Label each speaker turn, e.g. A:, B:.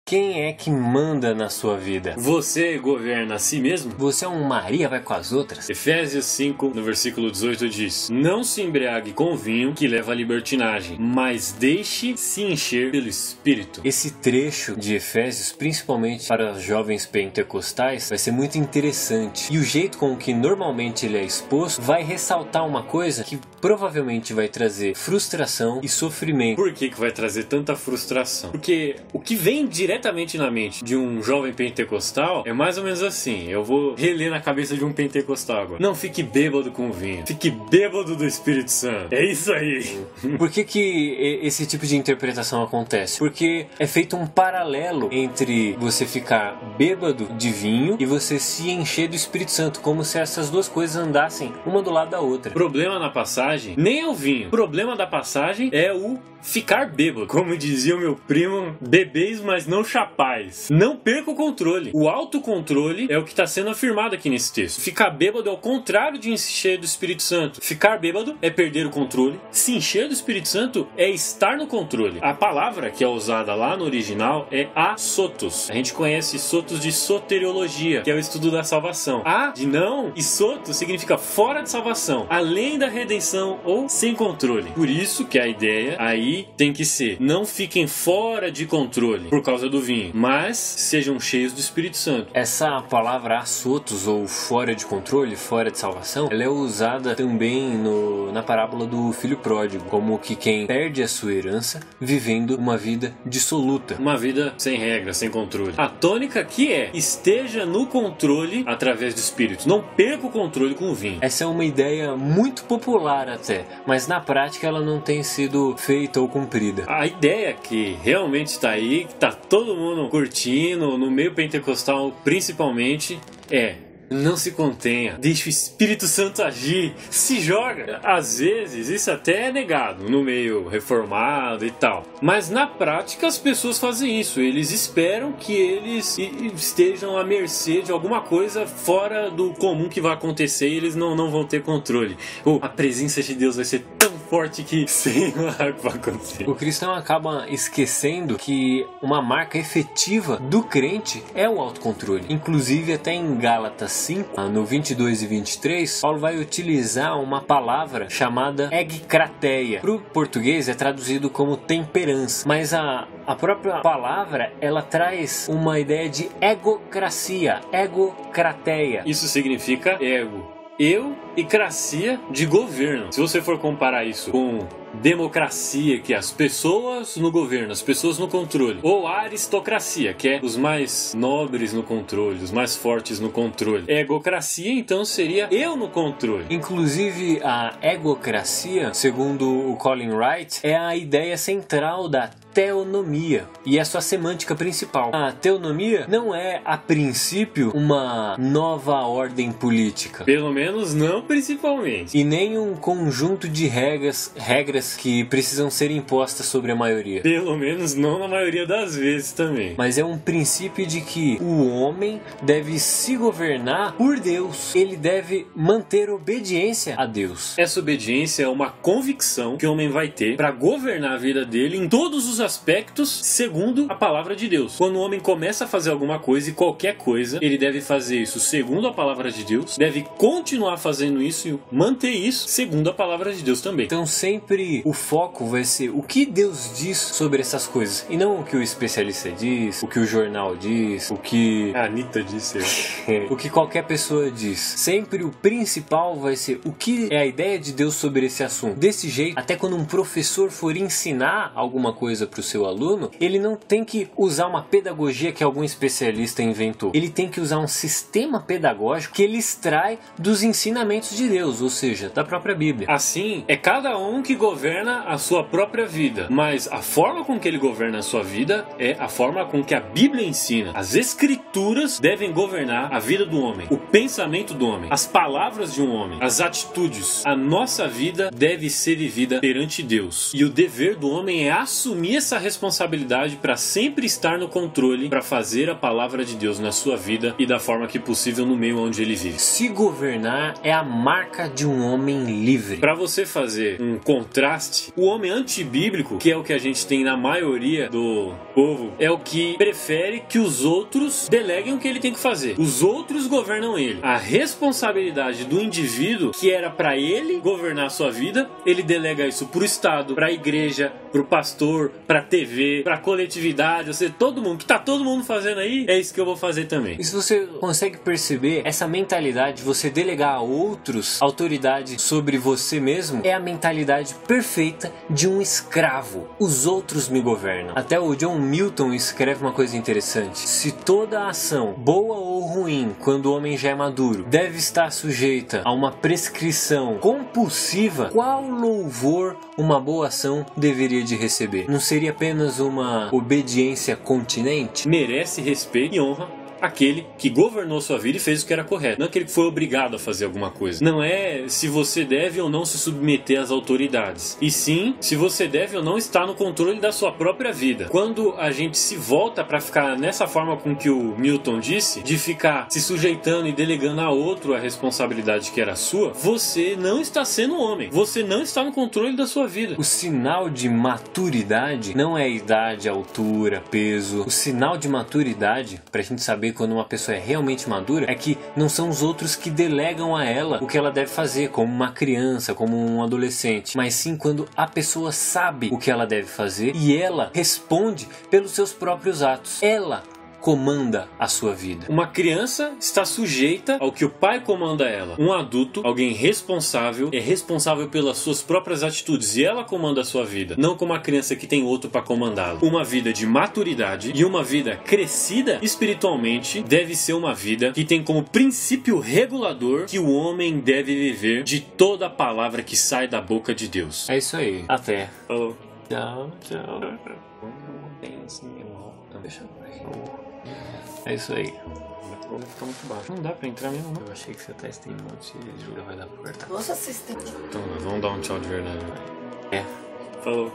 A: Quem é que manda na sua vida?
B: Você governa a si mesmo?
A: Você é um Maria vai com as outras?
B: Efésios 5, no versículo 18 diz: Não se embriague com vinho que leva à libertinagem, mas deixe-se encher pelo Espírito.
A: Esse trecho de Efésios, principalmente para os jovens pentecostais, vai ser muito interessante. E o jeito com que normalmente ele é exposto vai ressaltar uma coisa que provavelmente vai trazer frustração e sofrimento.
B: Por que vai trazer tanta frustração? Porque o que vem diretamente na mente de um jovem pentecostal é mais ou menos assim. Eu vou reler na cabeça de um pentecostal agora. Não fique bêbado com vinho, fique bêbado do Espírito Santo. É isso aí.
A: Por que esse tipo de interpretação acontece? Porque é feito um paralelo entre você ficar bêbado de vinho e você se encher do Espírito Santo, como se essas duas coisas andassem uma do lado da outra.
B: O problema na passagem nem é o vinho. O problema da passagem é o ficar bêbado. Como dizia o meu primo, bebeis, mas não chapais. Não perca o controle. O autocontrole é o que está sendo afirmado aqui nesse texto. Ficar bêbado é o contrário de encher do Espírito Santo. Ficar bêbado é perder o controle. Se encher do Espírito Santo é estar no controle. A palavra que é usada lá no original é asotos. A gente conhece sotos de soteriologia, que é o estudo da salvação. A de não e soto significa fora de salvação, além da redenção ou sem controle. Por isso que a ideia aí tem que ser: não fiquem fora de controle por causa do vinho, mas sejam cheios do Espírito Santo.
A: Essa palavra asotos, ou fora de controle, fora de salvação, ela é usada também na parábola do filho pródigo, como que quem perde a sua herança vivendo uma vida dissoluta.
B: Uma vida sem regra, sem controle. A tônica aqui é: esteja no controle através do Espírito. Não perca o controle com o vinho.
A: Essa é uma ideia muito popular até, mas na prática ela não tem sido feita ou cumprida.
B: A ideia que realmente está aí, que está todo mundo curtindo, no meio pentecostal principalmente, é: não se contenha, deixe o Espírito Santo agir, se joga. Às vezes isso até é negado no meio reformado e tal, mas na prática as pessoas fazem isso. Eles esperam que eles estejam à mercê de alguma coisa fora do comum que vai acontecer e eles não vão ter controle. Ou a presença de Deus vai ser tão forte que sei lá o que vai acontecer.
A: O cristão acaba esquecendo que uma marca efetiva do crente é o autocontrole. Inclusive até em Gálatas 5, no 22 e 23, Paulo vai utilizar uma palavra chamada egkrateia. Para o português é traduzido como temperança, mas a própria palavra ela traz uma ideia de egocracia, egokrateia.
B: Isso significa ego. Eu e cracia de governo. Se você for comparar isso com democracia, que é as pessoas no governo, as pessoas no controle, ou aristocracia, que é os mais nobres no controle, os mais fortes no controle. Egocracia, então, seria eu no controle.
A: Inclusive, a egocracia, segundo o Colin Wright, é a ideia central da teonomia e é sua semântica principal. A teonomia não é, a princípio, uma nova ordem política.
B: Pelo menos não principalmente.
A: E nem um conjunto de regras que precisam ser impostas sobre a maioria.
B: Pelo menos não na maioria das vezes também.
A: Mas é um princípio de que o homem deve se governar por Deus. Ele deve manter obediência a Deus.
B: Essa obediência é uma convicção que o homem vai ter para governar a vida dele em todos os aspectos segundo a palavra de Deus. Quando o homem começa a fazer alguma coisa e qualquer coisa, ele deve fazer isso segundo a palavra de Deus, deve continuar fazendo isso e manter isso segundo a palavra de Deus também.
A: Então sempre o foco vai ser o que Deus diz sobre essas coisas e não o que o especialista diz, o que o jornal diz, o que
B: a Anitta disse,
A: o que qualquer pessoa diz. Sempre o principal vai ser o que é a ideia de Deus sobre esse assunto. Desse jeito, até quando um professor for ensinar alguma coisa para o seu aluno, ele não tem que usar uma pedagogia que algum especialista inventou. Ele tem que usar um sistema pedagógico que ele extrai dos ensinamentos de Deus, ou seja, da própria Bíblia.
B: Assim, é cada um que governa a sua própria vida, mas a forma com que ele governa a sua vida é a forma com que a Bíblia ensina. As Escrituras devem governar a vida do homem, o pensamento do homem, as palavras de um homem, as atitudes. A nossa vida deve ser vivida perante Deus, e o dever do homem é assumir essa responsabilidade para sempre estar no controle, para fazer a palavra de Deus na sua vida e da forma que possível no meio onde ele vive.
A: Se governar é a marca de um homem livre.
B: Para você fazer um contraste, o homem antibíblico, que é o que a gente tem na maioria do povo, é o que prefere que os outros deleguem o que ele tem que fazer. Os outros governam ele. A responsabilidade do indivíduo, que era para ele governar a sua vida, ele delega isso pro Estado, pra igreja, pro pastor, pra TV, pra coletividade, ou seja, todo mundo, que tá todo mundo fazendo aí, é isso que eu vou fazer também.
A: E se você consegue perceber, essa mentalidade de você delegar a outros autoridade sobre você mesmo, é a mentalidade perfeita de um escravo. Os outros me governam. Até o John Milton escreve uma coisa interessante. Se toda ação, boa ou ruim, quando o homem já é maduro, deve estar sujeita a uma prescrição compulsiva, qual louvor uma boa ação deveria de receber? Não seria apenas uma obediência continente?
B: Merece respeito e honra aquele que governou sua vida e fez o que era correto, não aquele que foi obrigado a fazer alguma coisa. Não é se você deve ou não se submeter às autoridades, e sim se você deve ou não estar no controle da sua própria vida. Quando a gente se volta para ficar nessa forma com que o Milton disse, de ficar se sujeitando e delegando a outro a responsabilidade que era sua, você não está sendo homem, você não está no controle da sua vida.
A: O sinal de maturidade não é idade, altura, peso. O sinal de maturidade, pra gente saber quando uma pessoa é realmente madura, é que não são os outros que delegam a ela o que ela deve fazer, como uma criança, como um adolescente, mas sim quando a pessoa sabe o que ela deve fazer e ela responde pelos seus próprios atos. Ela comanda a sua vida.
B: Uma criança está sujeita ao que o pai comanda ela. Um adulto, alguém responsável, é responsável pelas suas próprias atitudes e ela comanda a sua vida, não como uma criança que tem outro para comandá-la. Uma vida de maturidade e uma vida crescida espiritualmente deve ser uma vida que tem como princípio regulador que o homem deve viver de toda a palavra que sai da boca de Deus.
A: É isso aí. Até.
B: Oh.
A: Tchau, tchau. É isso aí.
B: Vou ficar muito baixo. Não dá pra entrar mesmo, não.
A: Eu achei que você tá estendendo um monte de jura, vai dar pra cortar.
C: Nossa, assistente.
B: Então, vamos dar um tchau de verdade.
A: É.
B: Falou.